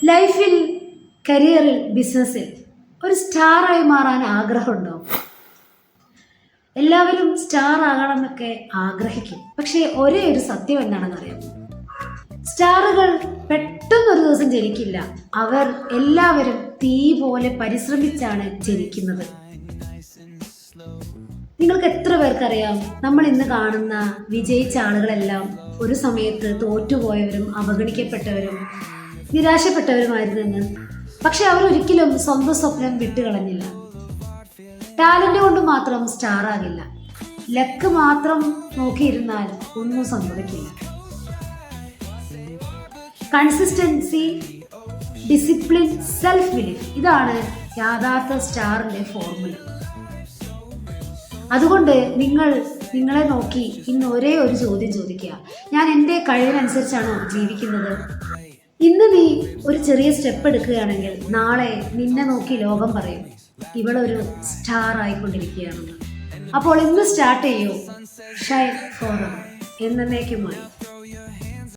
ലൈഫിൽ, കരിയറിൽ, ബിസിനസ്സിൽ ഒരു സ്റ്റാറായി മാറാൻ ആഗ്രഹമുണ്ടോ? എല്ലാവരും സ്റ്റാർ ആകണം എന്നൊക്കെ ആഗ്രഹിക്കും. പക്ഷേ ഒരേ ഒരു സത്യം എന്താണെന്ന് അറിയാം. സ്റ്റാറുകൾ പെട്ടെന്നൊരു ദിവസം ജനിക്കില്ല. അവർ എല്ലാവരും തീ പോലെ പരിശ്രമിച്ചാണ് ജനിക്കുന്നത്. നിങ്ങൾക്ക് എത്ര പേർക്കറിയാം, നമ്മൾ ഇന്ന് കാണുന്ന വിജയിച്ച ആളുകളെല്ലാം ഒരു സമയത്ത് തോറ്റുപോയവരും അവഗണിക്കപ്പെട്ടവരും നിരാശപ്പെട്ടവരുമായിരുന്നെന്ന്. പക്ഷെ അവരൊരിക്കലും സ്വന്തം സ്വപ്നം വിട്ടുകളഞ്ഞില്ല. ടാലന്റ് കൊണ്ട് മാത്രം സ്റ്റാർ ആകില്ല. ലക്ക് മാത്രം നോക്കിയിരുന്നാൽ ഒന്നും സംഭവിക്കില്ല. കൺസിസ്റ്റൻസി, ഡിസിപ്ലിൻ, സെൽഫ് ബിലീഫ്, ഇതാണ് യഥാർത്ഥ സ്റ്റാറിന്റെ ഫോർമുല. അതുകൊണ്ട് നിങ്ങളെ നോക്കി ഇന്ന് ഒരേ ഒരു ചോദ്യം ചോദിക്കുക: ഞാൻ എൻ്റെ കഴിവിനനുസരിച്ചാണോ ജീവിക്കുന്നത്? ഇന്ന് നീ ഒരു ചെറിയ സ്റ്റെപ്പ് എടുക്കുകയാണെങ്കിൽ നാളെ നിന്നെ നോക്കി ലോകം പറയും, ഇവളൊരു സ്റ്റാർ ആയിക്കൊണ്ടിരിക്കുകയാണെന്ന്. അപ്പോൾ ഇന്ന് സ്റ്റാർട്ട് ചെയ്യൂ. ഷൈൻ ഫോർ എന്നേക്കുമായി.